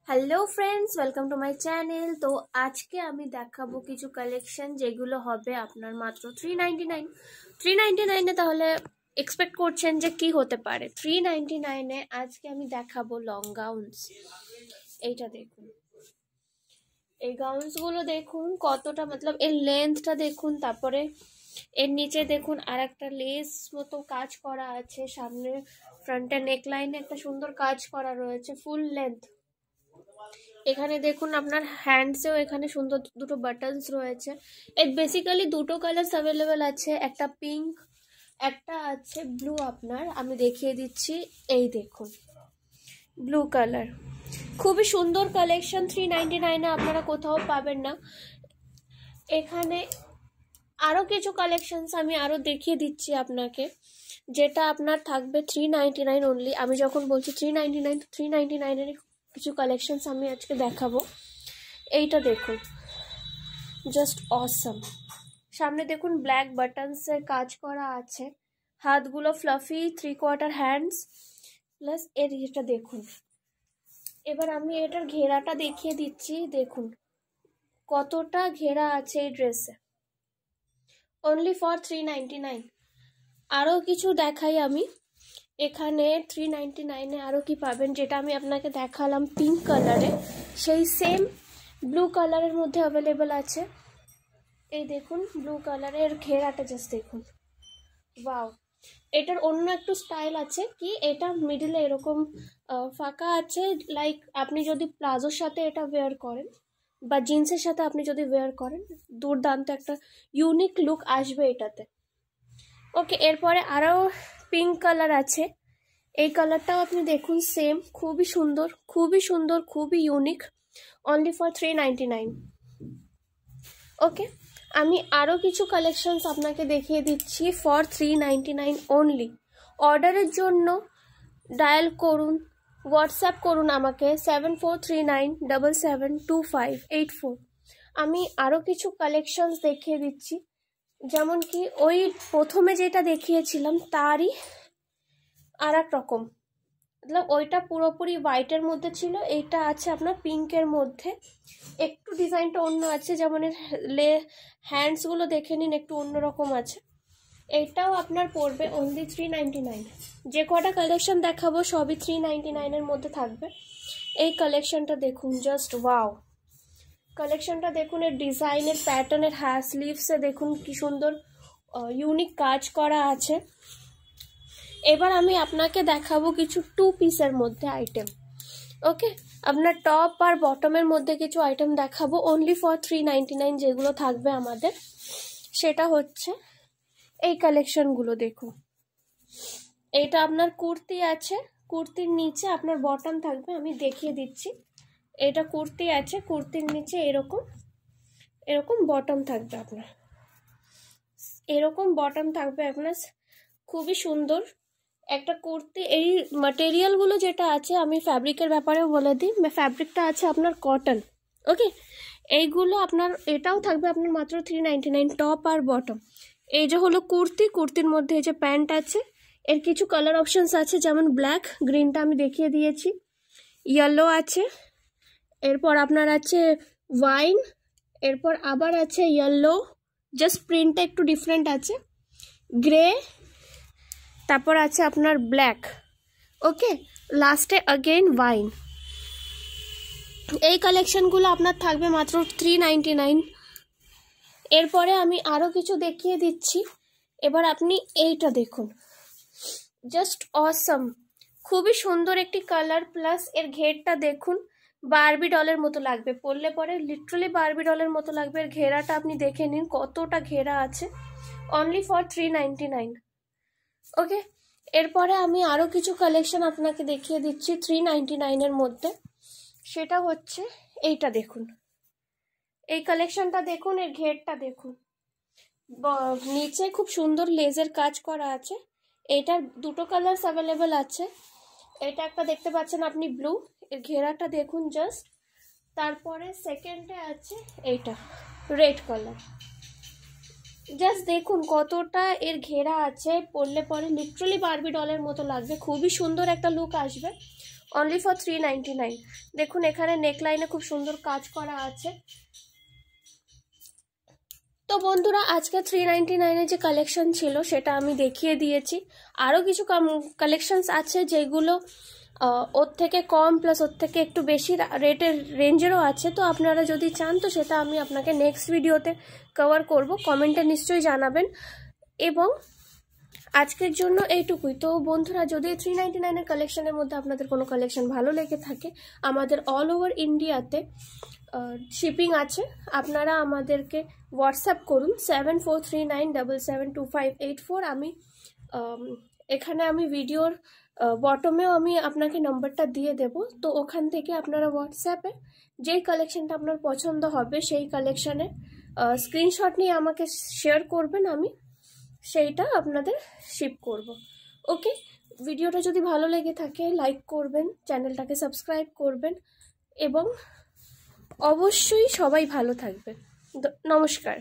Hello friends, welcome to my channel. তো আজকে আমি দেখাবো কিছু কালেকশন যেগুলো হবে আপনার মাত্র 399 তাহলে এক্সপেক্ট করছেন যে কি হতে পারে 399 আজকে আমি দেখাবো লং গাউনস। এইটা দেখুন, এই গাউনসগুলো দেখুন কতটা, মতলব এর লেন্থটা দেখুন, তারপরে এর নিচে দেখুন আর একটা লেস মতো কাজ করা আছে, সামনে ফ্রন্টের নেকলাইনে একটা সুন্দর কাজ করা রয়েছে ফুল লেন্থ। এখানে দেখুন আপনার হ্যান্ডসেও এখানে সুন্দর দুটো বাটনস রয়েছে। এর বেসিক্যালি দুটো কালার্স অ্যাভেলেবেল আছে, একটা পিঙ্ক, একটা আছে ব্লু। আপনার আমি দেখিয়ে দিচ্ছি, এই দেখুন ব্লু কালার, খুবই সুন্দর কালেকশন। 399 আপনারা কোথাও পাবেন না। এখানে আরও কিছু কালেকশনস আমি আরও দেখিয়ে দিচ্ছি আপনাকে, যেটা আপনার থাকবে 399 অনলি। আমি যখন বলছি 399 তো 399 কিছু কালেকশনস আমি আজকে দেখাবো। এইটা দেখুন, জাস্ট অসম। সামনে দেখুন ব্ল্যাক বাটনসের কাজ করা আছে, হাতগুলো ফ্লাফি 3/4 হ্যান্ডস প্লাস এর এটা দেখুন। এবার আমি এটার ঘেরাটা দেখিয়ে দিচ্ছি, দেখুন কতটা ঘেরা আছে এই ড্রেসে, অনলি ফর 399। আরও কিছু দেখাই আমি এখানে 399 আরও কি পাবেন, যেটা আমি আপনাকে দেখালাম পিঙ্ক কালারে, সেই সেম ব্লু কালারের মধ্যে অ্যাভেলেবেল আছে। এই দেখুন ব্লু কালারের ঘেরাটা জাস্ট দেখুন, ওয়াও। এটার অন্য একটু স্টাইল আছে, কি এটা মিডলে এরকম ফাঁকা আছে, লাইক আপনি যদি প্লাজোর সাথে এটা ওয়্যার করেন বা জিন্সের সাথে আপনি যদি ওয়্যার করেন, দুর্দান্ত একটা ইউনিক লুক আসবে এটাতে। ওকে, এরপরে আরও পিঙ্ক কালার আছে, এই কালারটাও আপনি দেখুন সেম, খুবই সুন্দর, খুবই সুন্দর, খুবই ইউনিক, অনলি ফর 399। ওকে, আমি আরও কিছু কালেকশনস আপনাকে দেখিয়ে দিচ্ছি ফর 399 অনলি। অর্ডারের জন্য ডায়াল করুন, হোয়াটসঅ্যাপ করুন আমাকে 7439772584। আমি আরও কিছু কালেকশনস দেখিয়ে দিচ্ছি, যেমন কি ওই প্রথমে যেটা দেখিয়েছিলাম তারই আর এক রকম, মতলব ওইটা পুরোপুরি হোয়াইটের মধ্যে ছিল, এইটা আছে আপনার পিঙ্কের মধ্যে, একটু ডিজাইনটা অন্য আছে, যেমন এর হ্যান্ডসগুলো দেখে নিন একটু অন্যরকম আছে। এইটাও আপনার পড়বে অনলি 399। যে কটা কালেকশন দেখাবো সবই 399 মধ্যে থাকবে। এই কালেকশনটা দেখুন, জাস্ট ওয়াও। কালেকশনটা দেখুন, এর ডিজাইনের প্যাটার্নের হ্যাঁ স্লিভসে দেখুন কি সুন্দর ইউনিক কাজ করা আছে। এবার আমি আপনাকে দেখাবো কিছু 2 পিসের মধ্যে আইটেম। ওকে, আপনার টপ আর বটমের মধ্যে কিছু আইটেম দেখাবো অনলি ফর 399, যেগুলো থাকবে আমাদের সেটা হচ্ছে এই কালেকশনগুলো দেখুন। এটা আপনার কুর্তি আছে, কুর্তির নিচে আপনার বটম থাকবে, আমি দেখিয়ে দিচ্ছি। এটা কুর্তি আছে, কুর্তির নিচে এরকম এরকম বটম থাকবে আপনার, এরকম বটম থাকবে আপনার, খুবই সুন্দর একটা কুর্তি। এই ম্যাটেরিয়ালগুলো যেটা আছে, আমি ফ্যাব্রিকের ব্যাপারেও বলে দিই, ফ্যাব্রিকটা আছে আপনার কটন। ওকে, এইগুলো আপনার এটাও থাকবে আপনার মাত্র 399, টপ আর বটম। এই যে হলো কুর্তি, কুর্তির মধ্যে এই যে প্যান্ট আছে, এর কিছু কালার অপশনস আছে, যেমন ব্ল্যাক, গ্রিনটা আমি দেখিয়ে দিয়েছি, ইয়েলো আছে, এরপর আপনার আছে ওয়াইন, এরপর আবার আছে ইয়েলো, জাস্ট প্রিন্টটা একটু ডিফারেন্ট আছে, গ্রে, তারপর আছে আপনার ব্ল্যাক। ওকে, লাস্টে अगेन ওয়াইন। এই কালেকশনগুলো আপনার থাকবে মাত্র 399। এরপরে আমি আরও কিছু দেখিয়ে দিচ্ছি। এবার আপনি এইটা দেখুন, জাস্ট অসম, খুবই সুন্দর একটি কালার, প্লাস এর ঘেরটা দেখুন, বারবি ডলের মতো লাগবে, পরলে পরে লিটারালি বারবি ডলের মতো লাগবে। এর ঘেরাটা আপনি দেখে নিন কতটা ঘেরা আছে, অনলি ফর 399। ওকে, এরপরে আমি আরও কিছু কালেকশন আপনাকে দেখিয়ে দিচ্ছি 399 মধ্যে, সেটা হচ্ছে এইটা দেখুন, এই কালেকশনটা দেখুন, এর ঘেরটা দেখুন, নিচে খুব সুন্দর লেজের কাজ করা আছে। এইটার দুটো কালার্স অ্যাভেলেবেল আছে, এটা একটা দেখতে পাচ্ছেন আপনি ব্লু, এর ঘেরাটা দেখুন জাস্ট। তারপরে সেকেন্ডে আছে এইটা রেড কালার, জাস্ট দেখুন কতটা এর ঘেরা আছে, পরলে পরে লিটারালি বারবি ডলের মতো লাগবে, খুবই সুন্দর একটা লুক আসবে। Only for 399। দেখুন এখানে নেকলাইনে খুব সুন্দর কাজ করা আছে। তো বন্ধুরা আজকে 399 যে কালেকশন ছিল সেটা আমি দেখিয়ে দিয়েছি। আরও কিছু কালেকশনস আছে যেগুলো ওর থেকে কম প্লাস ওর থেকে একটু বেশি রেটের রেঞ্জেরও আছে। তো আপনারা যদি চান তো সেটা আমি আপনাকে নেক্সট ভিডিওতে কভার করব, কমেন্টে নিশ্চয়ই জানাবেন। এবং আজকের জন্য এইটুকুই। তো বন্ধুরা যদি 399 কালেকশনের মধ্যে আপনাদের কোনো কালেকশন ভালো লেগে থাকে, আমাদের অল ওভার ইন্ডিয়াতে শিপিং আছে। আপনারা আমাদেরকে হোয়াটসঅ্যাপ করুন 7439772584। আমি এখানে আমি ভিডিওর বটমেও আমি আপনাকে নম্বরটা দিয়ে দেব। তো ওখান থেকে আপনারা হোয়াটসঅ্যাপে যেই কালেকশনটা আপনার পছন্দ হবে সেই কালেকশনের স্ক্রিনশট নিয়ে আমাকে শেয়ার করবেন, আমি সেইটা আপনাদের শিপ করব। ওকে, ভিডিওটা যদি ভালো লেগে থাকে লাইক করবেন, চ্যানেলটাকে সাবস্ক্রাইব করবেন এবং অবশ্যই সবাই ভালো থাকবেন। নমস্কার।